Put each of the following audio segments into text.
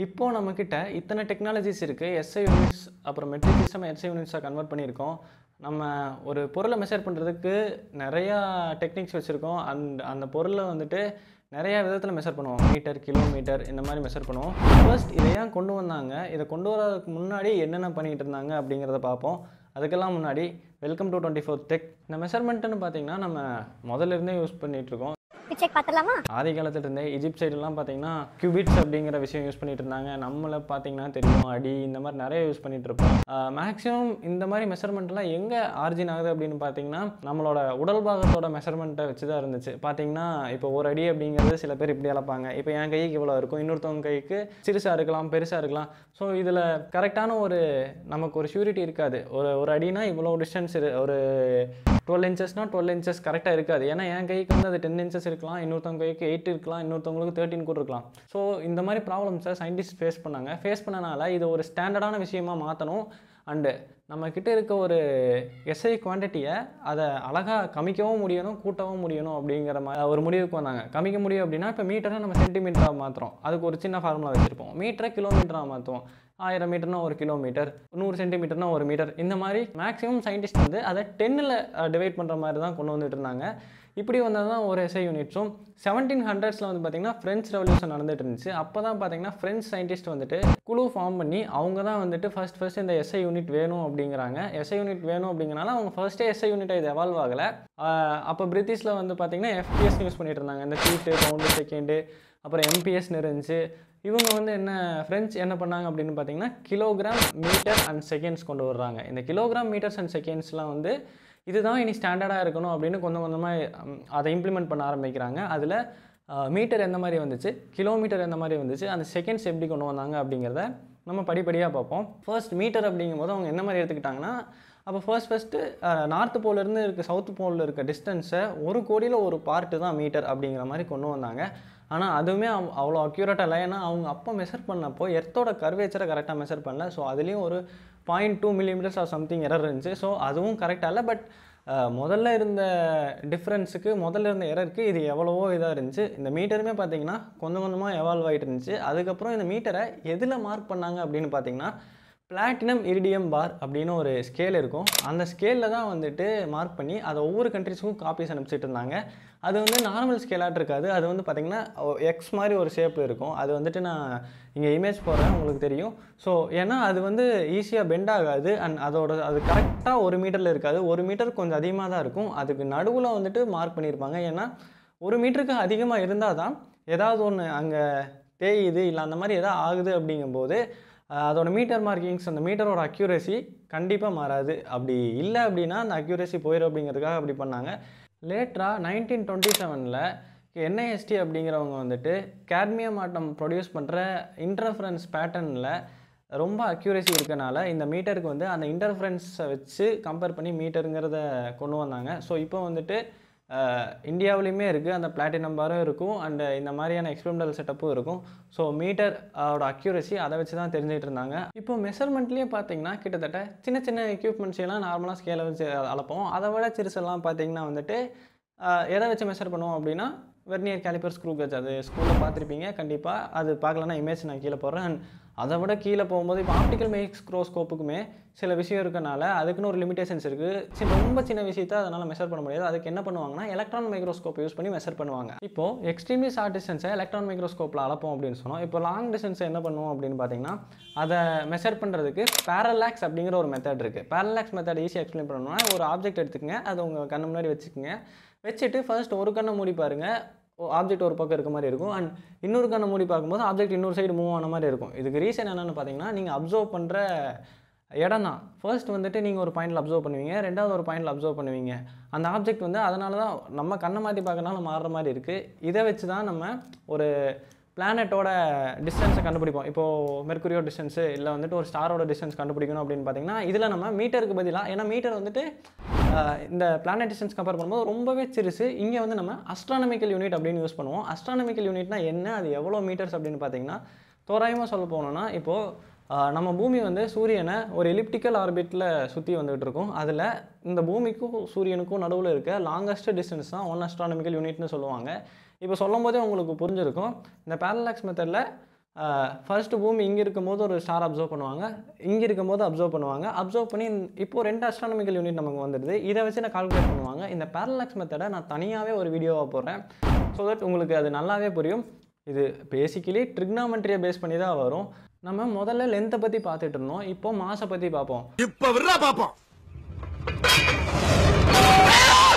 இப்போ நம்மக்கிட்ட இத்தனை டெக்னாலஜிஸ் இருக்குது. எஸ்ஐ யூனிட்ஸ் அப்புறம் மெட்ரிக் சிஸ்டம் எஸ்ஐ யூனிட்ஸாக கன்வெர்ட் பண்ணியிருக்கோம். நம்ம ஒரு பொருளை மெஷர் பண்ணுறதுக்கு நிறையா டெக்னிக்ஸ் வச்சுருக்கோம். அந்த பொருளை வந்துட்டு நிறையா விதத்தில் மெஷர் பண்ணுவோம். மீட்டர், கிலோமீட்டர் இந்த மாதிரி மெஷர் பண்ணுவோம். ஃபர்ஸ்ட் இதை ஏன் கொண்டு வந்தாங்க, இதை கொண்டு வரதுக்கு முன்னாடி என்னென்ன பண்ணிகிட்டு இருந்தாங்க அப்படிங்கிறத பார்ப்போம். அதுக்கெல்லாம் முன்னாடி வெல்கம் டு 24 டெக். இந்த மெஷர்மெண்ட்டுன்னு பார்த்தீங்கன்னா நம்ம முதல்ல இருந்தே யூஸ் பண்ணிகிட்ருக்கோம். செக் பார்த்தலாமா? ஆதி காலத்துல இருந்தே எஜிப்ட் சைடுலாம் பார்த்தீங்கன்னா கியூபிட்ஸ் அப்படிங்கிற விஷயம் யூஸ் பண்ணிட்டு இருந்தாங்க. நம்மளை பார்த்தீங்கன்னா தெரியும் அடி இந்த மாதிரி நிறைய யூஸ் பண்ணிட்டு இருப்போம். மேக்ஸிமம் இந்த மாதிரி மெஷர்மெண்ட்லாம் எங்கே ஆரிஜின் ஆகுது அப்படின்னு பார்த்தீங்கன்னா நம்மளோட உடல் பாகத்தோட மெஷர்மெண்ட்டை வச்சு தான் இருந்துச்சு. பார்த்தீங்கன்னா இப்போ ஒரு அடி அப்படிங்கிறது சில பேர் இப்படி அளப்பாங்க. இப்போ என் கைக்கு இவ்வளோ இருக்கும், இன்னொருத்தவங்க கைக்கு சிறுசாக இருக்கலாம், பெருசாக இருக்கலாம். ஸோ இதில் கரெக்டான நமக்கு ஒரு ஷூரிட்டி இருக்காது. ஒரு அடினா இவ்வளோ டிஸ்டன்ஸ், ஒரு 12 இன்ச்சஸ்னா 12 இன்ச்சஸ் கரெக்டாக இருக்காது. ஏன்னா என் கைக்கு வந்து அது 10 இன்ச்சஸ் இருக்கலாம், இன்னொருத்தவங்க கைக்கு 8 இருக்கலாம், இன்னொருத்தவங்களுக்கு 13 கூட இருக்கலாம். ஸோ இந்த மாதிரி ப்ராப்ளம்ஸை சயின்டிஸ்ட் ஃபேஸ் பண்ணாங்க. ஃபேஸ் பண்ணனால இது ஒரு ஸ்டாண்டர்டான விஷயமா மாற்றணும். அண்டு நம்மக்கிட்ட இருக்க ஒரு எஸ்ஐ குவான்டிட்டியை அதை அழகாக கமிக்கவும் முடியணும், கூட்டவும் முடியணும் அப்படிங்கிற மாதிரி ஒரு முடிவுக்கு வந்தாங்க. கமிக்க முடியும் அப்படின்னா இப்போ மீட்டரை நம்ம சென்டிமீட்டராக மாற்றுறோம். அதுக்கு ஒரு சின்ன ஃபார்முலா வச்சுருப்போம். மீட்டரை கிலோமீட்டராக மாற்றுவோம். 1000 மீட்டர்னா 1 கிலோமீட்டர், 100 சென்டிமீட்டர்னா 1 மீட்டர். இந்த மாதிரி மேக்ஸிமம் சயின்டிஸ்ட் வந்து அதை 10ல் டிவைட் பண்ணுற மாதிரி தான் கொண்டு வந்துட்டு இருந்தாங்க. இப்படி வந்தது தான் ஒரு எஸ்ஐ யூனிட்ஸும். 1700s வந்து பார்த்திங்கன்னா ஃப்ரெஞ்ச் ரெவல்யூஷன் நடந்துட்டு இருந்துச்சு. அப்போ தான் பார்த்திங்கன்னா ஃப்ரெஞ்ச் சயின்டிஸ்ட் வந்துட்டு குழு ஃபார்ம் பண்ணி அவங்க தான் வந்துட்டு ஃபர்ஸ்ட் இந்த எஸ்ஐ யூனிட் வேணும் அப்படிங்கிறாங்க. எஸ்ஐ யூனிட் வேணும் அப்படிங்கிறனால அவங்க ஃபர்ஸ்ட்டே எஸ்ஐ யூனிட்டாக இது எவால்வ் ஆகலை. அப்போ பிரிட்டிஷில் வந்து பார்த்திங்கன்னா எஃப்பிஎஸ் யூஸ் பண்ணிட்டு இருந்தாங்க. இந்த ஃபீட்டு, பவுண்டு, செகண்டு, அப்புறம் எம்பிஎஸ்ன்னு இருந்துச்சு. இவங்க வந்து ஃப்ரெஞ்ச் என்ன பண்ணாங்க அப்படின்னு பார்த்தீங்கன்னா கிலோகிராம், மீட்டர் அண்ட் செகண்ட்ஸ் கொண்டு வர்றாங்க. இந்த கிலோகிராம், மீட்டர்ஸ் அண்ட் செகண்ட்ஸ்லாம் வந்து இதுதான் இனி ஸ்டாண்டர்டாக இருக்கணும் அப்படின்னு கொஞ்சம் கொஞ்சமாக அதை இம்ப்ளிமெண்ட் பண்ண ஆரம்பிக்கிறாங்க. அதில் மீட்டர் எந்த மாதிரி வந்துச்சு, கிலோமீட்டர் எந்த மாதிரி வந்துச்சு, அந்த செகண்ட்ஸ் எப்படி கொண்டு வந்தாங்க அப்படிங்கிறத நம்ம படிப்படியாக பார்ப்போம். ஃபர்ஸ்ட் மீட்டர் அப்படிங்கும்போது அவங்க என்ன மாதிரி எடுத்துக்கிட்டாங்கன்னா, அப்போ ஃபர்ஸ்ட்டு நார்த் போலேருந்து இருக்க சவுத் போலில் இருக்க டிஸ்டன்ஸை 1 கோடியில் ஒரு பார்ட்டு தான் மீட்டர் அப்படிங்கிற மாதிரி கொண்டு வந்தாங்க. ஆனால் அதுவுமே அவ்வளோ அக்யூரேட்டாக இல்லை. ஏன்னா அவங்க அப்போ மெஷர் பண்ணப்போ எர்த்தோட கர்வேச்சரை கரெக்டாக மெஷர் பண்ணல. ஸோ அதுலேயும் ஒரு 0.2 மில்லிமீட்டர்ஸ் ஆர் சம்திங் எரர் இருந்துச்சு. ஸோ அதுவும் கரெக்டாக இல்லை. பட் முதல்ல இருந்த டிஃப்ரென்ஸுக்கு, முதல்ல இருந்த எரருக்கு இது எவ்வளவோ இதாக இருந்துச்சு. இந்த மீட்டருமே பார்த்தீங்கன்னா கொஞ்சம் கொஞ்சமாக எவால்வ் ஆகிட்டு இருந்துச்சு. அதுக்கப்புறம் இந்த மீட்டரை எதில் மார்க் பண்ணாங்க அப்படின்னு பார்த்தீங்கன்னா பிளாட்டினம் இரிடியம் பார் அப்படின்னு ஒரு ஸ்கேல் இருக்கும். அந்த ஸ்கேலில் தான் வந்துட்டு மார்க் பண்ணி அதை ஒவ்வொரு கண்ட்ரிஸுக்கும் காப்பீஸ் அனுப்பிச்சிட்டு இருந்தாங்க. அது வந்து நார்மல் ஸ்கேலாக இருக்காது. அது வந்து பார்த்திங்கன்னா எக்ஸ் மாதிரி ஒரு ஷேப்பில் இருக்கும். அது வந்துட்டு நான் இங்கே இமேஜ் போடுறேன், உங்களுக்கு தெரியும். ஸோ ஏன்னா அது வந்து ஈஸியாக பெண்ட் ஆகாது. அண்ட் அது கரெக்டாக 1 மீட்டரில் இருக்காது. 1 மீட்டர் கொஞ்சம் அதிகமாக தான் இருக்கும். அதுக்கு நடுவில் வந்துட்டு மார்க் பண்ணியிருப்பாங்க. ஏன்னா 1 மீட்டருக்கு அதிகமாக இருந்தால் தான் ஏதாவது ஒன்று அங்கே தேயுது இல்லை அந்த மாதிரி எதாவது ஆகுது அப்படிங்கும்போது அதோட மீட்டர் மார்க்கிங்ஸ், அந்த மீட்டரோட அக்யூரசி கண்டிப்பாக மாறாது. அப்படி இல்லை அப்படின்னா அந்த அக்யூரசி போயிடும் அப்படிங்கிறதுக்காக அப்படி பண்ணாங்க. லேட்டராக 1927 என்ஐஎஸ்டி அப்படிங்கிறவங்க வந்துட்டு கேட்மியம் ஆட்டம் ப்ரொடியூஸ் பண்ணுற இன்டர்ஃபரன்ஸ் பேட்டர்னில் ரொம்ப அக்யூரசி இருக்கனால இந்த மீட்டருக்கு வந்து அந்த இன்டர்ஃபரன்ஸை வச்சு கம்பேர் பண்ணி மீட்டருங்கிறத கொண்டு வந்தாங்க. ஸோ இப்போ வந்துட்டு இந்தியாவிலையுமே இருக்குது, அந்த பிளாட்டினம் பாரும் இருக்கும், அண்ட் இந்த மாதிரியான எக்ஸ்பெரிமெண்டல் செட்டப்பும் இருக்கும். ஸோ மீட்டரோட அக்யூரசி அதை வச்சு தான் தெரிஞ்சுக்கிட்டு இருந்தாங்க. இப்போ மெஷர்மெண்ட்லேயே பார்த்தீங்கன்னா கிட்டத்தட்ட சின்ன சின்ன எக்யூப்மெண்ட்ஸ் எல்லாம் நார்மலாக ஸ்கேலை வச்சு அளப்போம். அதை விட சிறுசெல்லாம் பார்த்தீங்கன்னா வந்துட்டு எதை வச்சு மெஷர் பண்ணுவோம் அப்படின்னா வெர்னியர் கேலிப்பர், ஸ்க்ரூ கேஜ். அது ஸ்கூலில் பார்த்துருப்பீங்க கண்டிப்பாக. அது பார்க்கலன்னா இமேஜ் நான் கீழே போடுறேன். அண்ட் அதை விட கீழே போகும்போது இப்போ ஆப்டிக்கல் மைக்ரோஸ்கோப்புக்குமே சில விஷயம் இருக்கனால அதுக்குன்னு ஒரு லிமிடேஷன்ஸ் இருக்குது. ரொம்ப சின்ன விஷயத்தை அதனால் மெஷர் பண்ண முடியாது. அதுக்கு என்ன பண்ணுவாங்கன்னா எலக்ட்ரான் மைக்ரோஸ்கோப் யூஸ் பண்ணி மெஷர் பண்ணுவாங்க. இப்போது எக்ஸ்ட்ரீம்லி ஷார்ட் டிஸ்டன்ஸை எலக்ட்ரான் மைக்ரோஸ்கோப்பில் அளப்போம் அப்படின்னு சொன்னோம். இப்போ லாங் டிஸ்டன்ஸை என்ன பண்ணுவோம் அப்படின்னு பார்த்தீங்கன்னா அதை மெஷர் பண்ணுறதுக்கு பேரலாக்ஸ் அப்படிங்கிற ஒரு மெத்தட் இருக்குது. பேரலாக்ஸ் மெத்தட் ஈஸியாக எக்ஸ்பிளைன் பண்ணணும்னா ஒரு ஆப்ஜெக்ட் எடுத்துக்கங்க, அது உங்கள் கண்ணு முன்னாடி வச்சுக்கோங்க. வச்சுட்டு ஃபர்ஸ்ட் ஒரு கண்ணை மூடி பாருங்கள், ஆப்ஜெக்ட் ஒரு பக்கம் இருக்க மாதிரி இருக்கும். அண்ட் இன்னொரு கண்ணை மூடி பார்க்கும்போது ஆப்ஜெக்ட் இன்னொரு சைடு மூவ் ஆன மாதிரி இருக்கும். இதுக்கு ரீசன் என்னென்னு பார்த்தீங்கன்னா நீங்கள் அப்சர்வ் பண்ணுற இடம் தான். ஃபர்ஸ்ட் வந்துட்டு நீங்கள் ஒரு பாயிண்டில் அப்சர்வ் பண்ணுவீங்க, ரெண்டாவது ஒரு பாயிண்டில் அப்சர்வ் பண்ணுவீங்க. அந்த ஆப்ஜெக்ட் வந்து அதனால தான் நம்ம கண்ணை மாற்றி பார்க்கறனால மாறுற மாதிரி இருக்குது. இதை வச்சு தான் நம்ம ஒரு பிளானட்டோட டிஸ்டன்ஸை கண்டுபிடிப்போம். இப்போது மெர்க்குரியோட டிஸ்டன்ஸு இல்லை வந்துட்டு ஒரு ஸ்டாரோட டிஸ்டன்ஸ் கண்டுபிடிக்கணும் அப்படின்னு பார்த்தீங்கன்னா இதில் நம்ம மீட்டருக்கு பதிலாக, ஏன்னா மீட்டர் வந்துட்டு இந்த பிளானட் டிஸ்டன்ஸ் கம்பேர் பண்ணும்போது ரொம்பவே சிறுசு. இங்கே வந்து நம்ம அஸ்ட்ரானமிக்கல் யூனிட் அப்படின்னு யூஸ் பண்ணுவோம். அஸ்ட்ரானமிக்கல் யூனிட்னா என்ன, அது எவ்வளோ மீட்டர்ஸ் அப்படின்னு பார்த்தீங்கன்னா தோராயமாக சொல்ல போனோம்னா இப்போது நம்ம பூமி வந்து சூரியனை ஒரு எலிப்டிக்கல் ஆர்பிட்டில் சுற்றி வந்துகிட்டு இருக்கும். அதில் இந்த பூமிக்கும் சூரியனுக்கும் நடுவில் இருக்க லாங்கஸ்ட் டிஸ்டன்ஸ் தான் 1 அஸ்ட்ரானமிக்கல் யூனிட்னு சொல்லுவாங்க. இப்போ சொல்லும் போதே உங்களுக்கு புரிஞ்சிருக்கும். இந்த பேரலாக்ஸ் மெத்தடில் ஃபர்ஸ்ட் பூமி இங்கே இருக்கும்போது ஒரு ஸ்டார் அப்சர்வ் பண்ணுவாங்க, இங்கே இருக்கும்போது அப்சர்வ் பண்ணுவாங்க. அப்சர்வ் பண்ணி இப்போது 2 அஸ்ட்ரானமிக்கல் யூனிட் நமக்கு வந்துடுது. இதை வச்சு நான் கால்குலேட் பண்ணுவாங்க. இந்த பேரலாக்ஸ் மெத்தடை நான் தனியாகவே ஒரு வீடியோவாக போடுறேன். ஸோ தட் உங்களுக்கு அது நல்லாவே புரியும். இது பேசிக்கலி ட்ரிக்னாமெட்ரியை பேஸ் பண்ணி தான் வரும். நம்ம முதல்ல லென்த்தை பற்றி பார்த்துட்டு இருந்தோம். இப்போ மாஸை பற்றி பார்ப்போம்.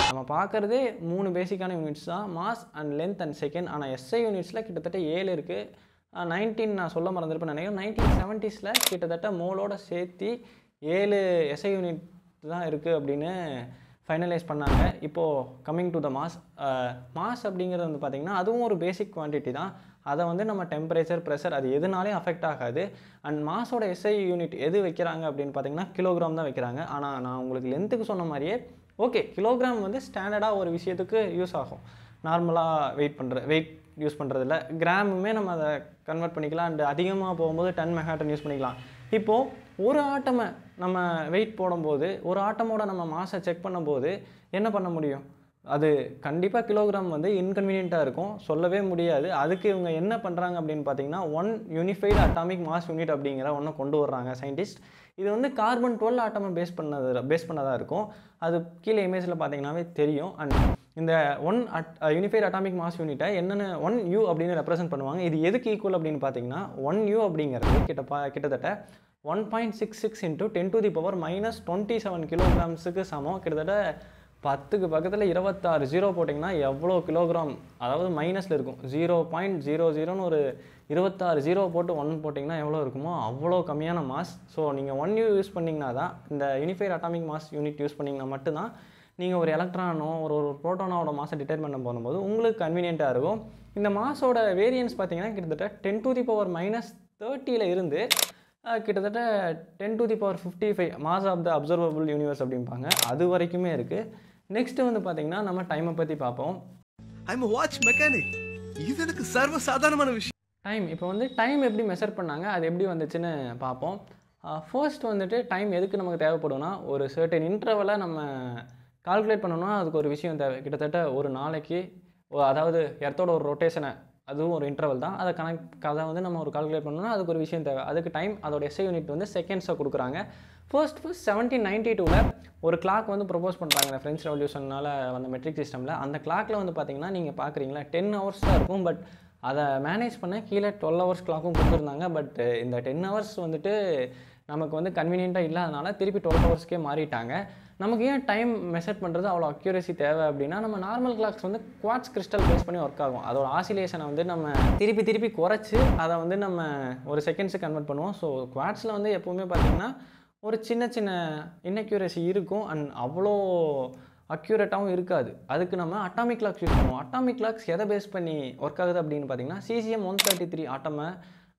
நம்ம பார்க்குறதே 3 பேசிக்கான யூனிட்ஸ் தான், mass and length and second. ஆனால் எஸ்ஐ யூனிட்ஸில் கிட்டத்தட்ட 7 இருக்குது. 19 நான் சொல்ல மறந்துருப்பேன் நினைக்கிறேன். 1970s கிட்டத்தட்ட மோலோட சேர்த்து 7 எஸ்ஐ யூனிட் தான் இருக்குது அப்படின்னு ஃபைனலைஸ் பண்ணாங்க. இப்போது coming to the mass. Mass அப்படிங்கிறது வந்து பார்த்திங்கன்னா அதுவும் ஒரு பேசிக் குவான்டிட்டி தான். அதை வந்து நம்ம டெம்பரேச்சர், ப்ரெஷர் அது எதுனாலையும் அஃபெக்ட் ஆகாது. அண்ட் மாஸோட எஸ்ஐ யூனிட் எது வைக்கிறாங்க அப்படின்னு பார்த்தீங்கன்னா கிலோகிராம் தான் வைக்கிறாங்க. ஆனால் நான் உங்களுக்கு லென்த்துக்கு சொன்ன மாதிரியே ஓகே, கிலோகிராம் வந்து ஸ்டாண்டர்டாக ஒரு விஷயத்துக்கு யூஸ் ஆகும். நார்மலாக வெயிட் யூஸ் பண்ணுறதில்ல. கிராமுமே நம்ம அதை கன்வெர்ட் பண்ணிக்கலாம். அண்ட் அதிகமாக போகும்போது 10 மெகாடன் யூஸ் பண்ணிக்கலாம். இப்போது ஒரு ஆட்டமை நம்ம வெயிட் போடும்போது, ஒரு ஆட்டமோட நம்ம மாஸை செக் பண்ணும்போது என்ன பண்ண முடியும்? அது கண்டிப்பாக கிலோகிராம் வந்து இன்கன்வீனியண்ட்டாக இருக்கும், சொல்லவே முடியாது. அதுக்கு இவங்க என்ன பண்ணுறாங்க அப்படின்னு பார்த்தீங்கன்னா 1 யூனிஃபைடு அட்டாமிக் மாஸ் யூனிட் அப்படிங்கிற ஒன்று கொண்டு வர்றாங்க சயின்டிஸ்ட். இது வந்து கார்பன் 12 ஆட்டமை பேஸ் பண்ணதாக இருக்கும். அது கீழே இமேஜில் பார்த்தீங்கன்னாவே தெரியும். அண்ட் இந்த 1 யூனிஃபைடு அட்டாமிக் மாஸ் யூனிட்டை என்னென்ன 1U அப்படின்னு ரெப்ரசென்ட் பண்ணுவாங்க. இது எதுக்கு ஈக்குவல் அப்படின்னு பார்த்தீங்கன்னா 1U அப்படிங்கிறது கிட்டத்தட்ட 1.66 × 10⁻⁻27 கிலோகிராம்ஸுக்கு சமம். கிட்டத்தட்ட 10க்கு பக்கத்தில் 26 ஜீரோ போட்டிங்கன்னா எவ்வளோ கிலோகிராம், அதாவது மைனஸில் இருக்கும். 0.00ன்னு ஒரு 26 ஜீரோ போட்டு 1 போட்டிங்கன்னா எவ்வளோ இருக்குமோ அவ்வளோ கம்மியான மாஸ். ஸோ நீங்கள் 1U யூஸ் பண்ணிங்கன்னா தான், இந்த unified atomic mass unit use பண்ணிங்கன்னா மட்டும்தான் நீங்கள் ஒரு எலக்ட்ரானோ ஒரு ப்ரோட்டானோட மாஸை டிட்டர்மின் பண்ண போகும்போது உங்களுக்கு கன்வீனியண்ட்டாக இருக்கும். இந்த மாஸோட வேரியன்ஸ் பார்த்தீங்கன்னா கிட்டத்தட்ட 10⁻⁻30 இருந்து கிட்டத்தட்ட 10⁻55 mass of the observable universe அப்படிம்பாங்க, அது வரைக்குமே இருக்குது. நெக்ஸ்ட்டு வந்து பார்த்தீங்கன்னா நம்ம டைமை பற்றி பார்ப்போம். இது எனக்கு சர்வ சாதாரணமான விஷயம். டைம், இப்போ வந்து டைம் எப்படி மெஷர் பண்ணாங்க, அது எப்படி வந்துச்சுன்னு பார்ப்போம். ஃபர்ஸ்ட் வந்துட்டு டைம் எதுக்கு நமக்கு தேவைப்படும்னா, ஒரு சர்டன் இன்டர்வலை நம்ம கால்குலேட் பண்ணணும்னா அதுக்கு ஒரு விஷயம் தேவை. கிட்டத்தட்ட ஒரு நாளைக்கு, அதாவது எர்த்தோட ஒரு ரொட்டேஷனை, அதுவும் ஒரு இன்டர்வல் தான், அதை வந்து நம்ம ஒரு கால்குலேட் பண்ணணும்னா அதுக்கு ஒரு விஷயம் தேவை. அதுக்கு டைம், அதோட எஸ்ஐ யூனிட் வந்து செகண்ட்ஸை கொடுக்குறாங்க. ஃபர்ஸ்ட் 1792 ஒரு கிளாக் வந்து ப்ரொபோஸ் பண்ணுறாங்க இந்த ஃப்ரெஞ்ச் ரெவல்யூஷனால் வந்த மெட்ரிக் சிஸ்டமில். அந்த கிளாக்கில் வந்து பார்த்திங்கன்னா நீங்கள் பார்க்குறீங்களா 10 hours தான் இருக்கும். பட் அதை மேனேஜ் பண்ண கீழே 12 hours கிளாக்கும் கொடுத்துருந்தாங்க. பட் இந்த 10 hours வந்துட்டு நமக்கு வந்து கன்வீனியண்ட்டாக இல்லாதனால திருப்பி 12 hours மாறிட்டாங்க. நமக்கு ஏன் டைம் மெஷர் பண்ணுறது அவ்வளோ அக்யூரசி தேவை அப்படின்னா, நம்ம நார்மல் கிளாக்ஸ் வந்து குவார்ட்ஸ் கிறிஸ்டல் பேஸ் பண்ணி ஒர்க் ஆகும். அதோட ஆசிலேஷனை வந்து நம்ம திருப்பி குறைச்சி அதை வந்து நம்ம ஒரு செகண்ட்ஸுக்கு கன்வெர்ட் பண்ணுவோம். ஸோ குவார்ட்ஸில் வந்து எப்போவுமே பார்த்திங்கன்னா ஒரு சின்ன இன்அக்யூரசி இருக்கும். அண்ட் அவ்வளோ அக்யூரேட்டாகவும் இருக்காது. அதுக்கு நம்ம அட்டாமிக் கிளாக்ஸ் யூஸ் பண்ணுவோம். அட்டாமிக் கிளாக்ஸ் எதை பேஸ் பண்ணி ஒர்க் ஆகுது அப்படின்னு பார்த்தீங்கன்னா cesium-133 ஆட்டமை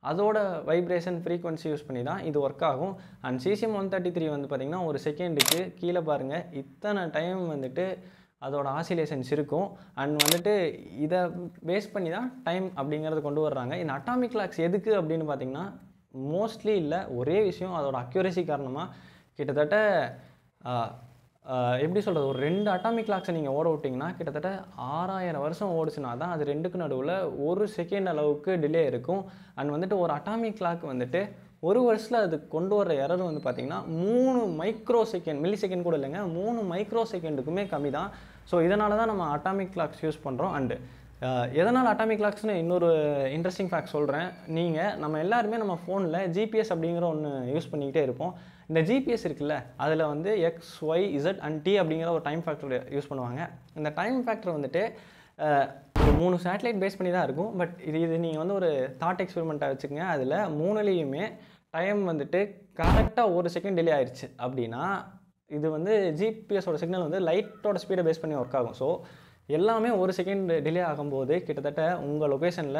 அதோட வைப்ரேஷன் ஃப்ரீக்வன்சி யூஸ் பண்ணி தான் இது ஒர்க் ஆகும். அண்ட் cesium-133 வந்து பார்த்திங்கன்னா ஒரு செகண்டுக்கு கீழே பாருங்கள் இத்தனை டைம் வந்துட்டு அதோட ஆசிலேஷன்ஸ் இருக்கும். அண்ட் வந்துட்டு இதை பேஸ் பண்ணி தான் டைம் அப்படிங்கிறது கொண்டு வர்றாங்க. இந்த அட்டாமிக் கிளாக்ஸ் எதுக்கு அப்படின்னு பார்த்திங்கன்னா மோஸ்ட்லி இல்லை, ஒரே விஷயம், அதோட அக்யூரசி காரணமாக கிட்டத்தட்ட எப்படி சொல்கிறது, ஒரு 2 அட்டாமிக் கிளாக்ஸை நீங்கள் ஓட விட்டிங்கன்னா கிட்டத்தட்ட 6000 வருஷம் ஓடுச்சுன்னா தான் அது 2க்கு நடுவில் 1 செகண்ட் அளவுக்கு டிலே இருக்கும். அண்ட் வந்துட்டு ஒரு அட்டாமிக் கிளாக் வந்துட்டு ஒரு வருஷத்தில் அது கொண்டு வர எரர் வந்து பார்த்திங்கன்னா 3 மைக்ரோ செகண்ட், மில்லி செகண்ட் கூட இல்லைங்க, 3 மைக்ரோ செகண்டுக்குமே கம்மி தான். ஸோ இதனால தான் நம்ம அட்டாமிக் கிளாக்ஸ் யூஸ் பண்ணுறோம். அண்டு எதனால் அட்டாமிக் கிளாக்ஸ்னு இன்னொரு இன்ட்ரெஸ்டிங் ஃபேக்ட் சொல்கிறேன். நம்ம எல்லாருமே நம்ம ஃபோனில் ஜிபிஎஸ் அப்படிங்கிற ஒன்று யூஸ் பண்ணிக்கிட்டே இருப்போம். இந்த ஜிபிஎஸ் இருக்குல்ல, அதில் வந்து X, Y, Z and T அப்படிங்கிற ஒரு டைம் ஃபேக்டர் யூஸ் பண்ணுவாங்க. இந்த டைம் ஃபேக்டர் வந்துட்டு ஒரு 3 சேட்டலைட் பேஸ் பண்ணி தான் இருக்கும். பட் இது நீங்கள் வந்து ஒரு தாட் எக்ஸ்பெரிமெண்ட்டாக வச்சுக்கோங்க. அதில் 3லேயுமே டைம் வந்துட்டு கரெக்டாக 1 செகண்ட் டிலே ஆயிடுச்சு அப்படின்னா இது வந்து ஜிபிஎஸோட சிக்னல் வந்து லைட்டோட ஸ்பீடை பேஸ் பண்ணி ஒர்க் ஆகும். ஸோ எல்லாமே 1 செகண்ட் டிலே ஆகும்போது கிட்டத்தட்ட உங்கள் லொக்கேஷனில்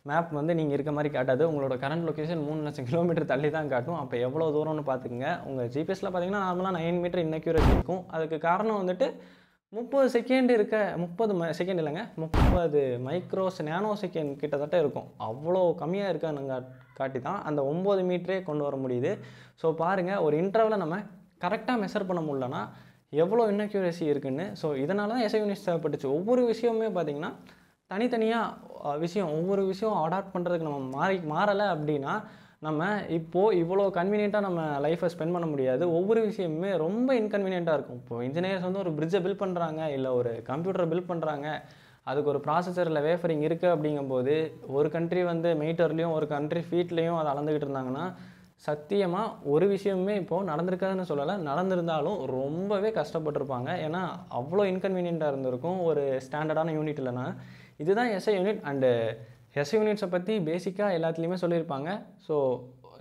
மேப் வந்து நீங்கள் இருக்க மாதிரி காட்டாது. உங்களோட கரண்ட் லொக்கேஷன் 3 லட்சம் கிலோமீட்டர் தள்ளி தான் காட்டும். அப்போ எவ்வளோ தூரம்னு பார்த்துக்குங்க. உங்கள் ஜிபிஎஸில் பார்த்தீங்கன்னா நார்மலாக 9 மீட்டர் இன்அக்யூரசி இருக்கும். அதுக்கு காரணம் வந்துட்டு 30 செகண்ட் 30 மைக்ரோஸ் நேனோ செகண்ட் கிட்டத்தட்ட இருக்கும். அவ்வளோ கம்மியாக இருக்கானுங்க காட்டி தான் அந்த 9 மீட்டரே கொண்டு வர முடியுது. ஸோ பாருங்கள், ஒரு இன்டர்வலை நம்ம கரெக்டாக மெஷர் பண்ண முடியலன்னா எவ்வளோ இன்அக்யூரசி இருக்குன்னு. ஸோ இதனால தான் எஸ்ஐ யூனிட்ஸ் தேவைப்பட்டுச்சு. ஒவ்வொரு விஷயமுமே பார்த்திங்கன்னா தனித்தனியாக விஷயம் ஒவ்வொரு விஷயம் அடாப்ட் பண்ணுறதுக்கு நம்ம மாறலை அப்படின்னா நம்ம இப்போது இவ்வளோ கன்வீனியண்ட்டாக நம்ம லைஃப்பை ஸ்பெண்ட் பண்ண முடியாது. ஒவ்வொரு விஷயமுமே ரொம்ப இன்கன்வீனியண்ட்டாக இருக்கும். இப்போது இன்ஜினியர்ஸ் வந்து ஒரு பிரிட்ஜை பில்ட் பண்ணுறாங்க, இல்லை ஒரு கம்ப்யூட்டரை பில்ட் பண்ணுறாங்க, அதுக்கு ஒரு ப்ராசஸரில் வேஃபரிங் இருக்குது அப்படிங்கும்போது ஒரு கண்ட்ரி வந்து மீட்டர்லேயும் ஒரு கண்ட்ரி ஃபீட்லேயும் அதை அளந்துக்கிட்டு இருந்தாங்கன்னா சத்தியமாக ஒரு விஷயமுமே இப்போது நடந்திருக்காதுன்னு சொல்லலை. நடந்திருந்தாலும் ரொம்பவே கஷ்டப்பட்டிருப்பாங்க. ஏன்னா அவ்வளோ இன்கன்வீனியண்ட்டாக இருந்திருக்கும் ஒரு ஸ்டாண்டர்டான யூனிட் இல்லைன்னா. இதுதான் எஸ்ஐ யூனிட். அண்டு எஸ்ஐ யூனிட்ஸை பற்றி பேசிக்காக எல்லாத்துலேயுமே சொல்லியிருப்பாங்க. ஸோ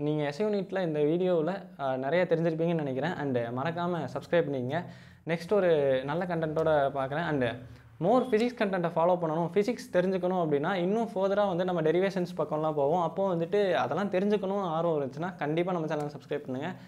நீங்கள் எஸ்ஐ யூனிட்டில் இந்த வீடியோவில் நிறைய தெரிஞ்சிருப்பீங்கன்னு நினைக்கிறேன். அண்டு மறக்காமல் சப்ஸ்கிரைப் பண்ணிக்கங்க. நெக்ஸ்ட் ஒரு நல்ல கண்டென்ட்டோட பார்க்குறேன். அண்டு மோர் ஃபிசிக்ஸ் கண்டென்ட்டை ஃபாலோ பண்ணணும், ஃபிசிக்ஸ் தெரிஞ்சுக்கணும் அப்படின்னா இன்னும் ஃபர்தராக வந்து நம்ம டெரிவேஷன்ஸ் பக்கம்லாம் போவோம். அப்போது வந்துட்டு அதெல்லாம் தெரிஞ்சுக்கணும் ஆர்வம் இருந்துச்சுன்னா கண்டிப்பாக நம்ம சேனலை சப்ஸ்கிரைப் பண்ணுங்கள்.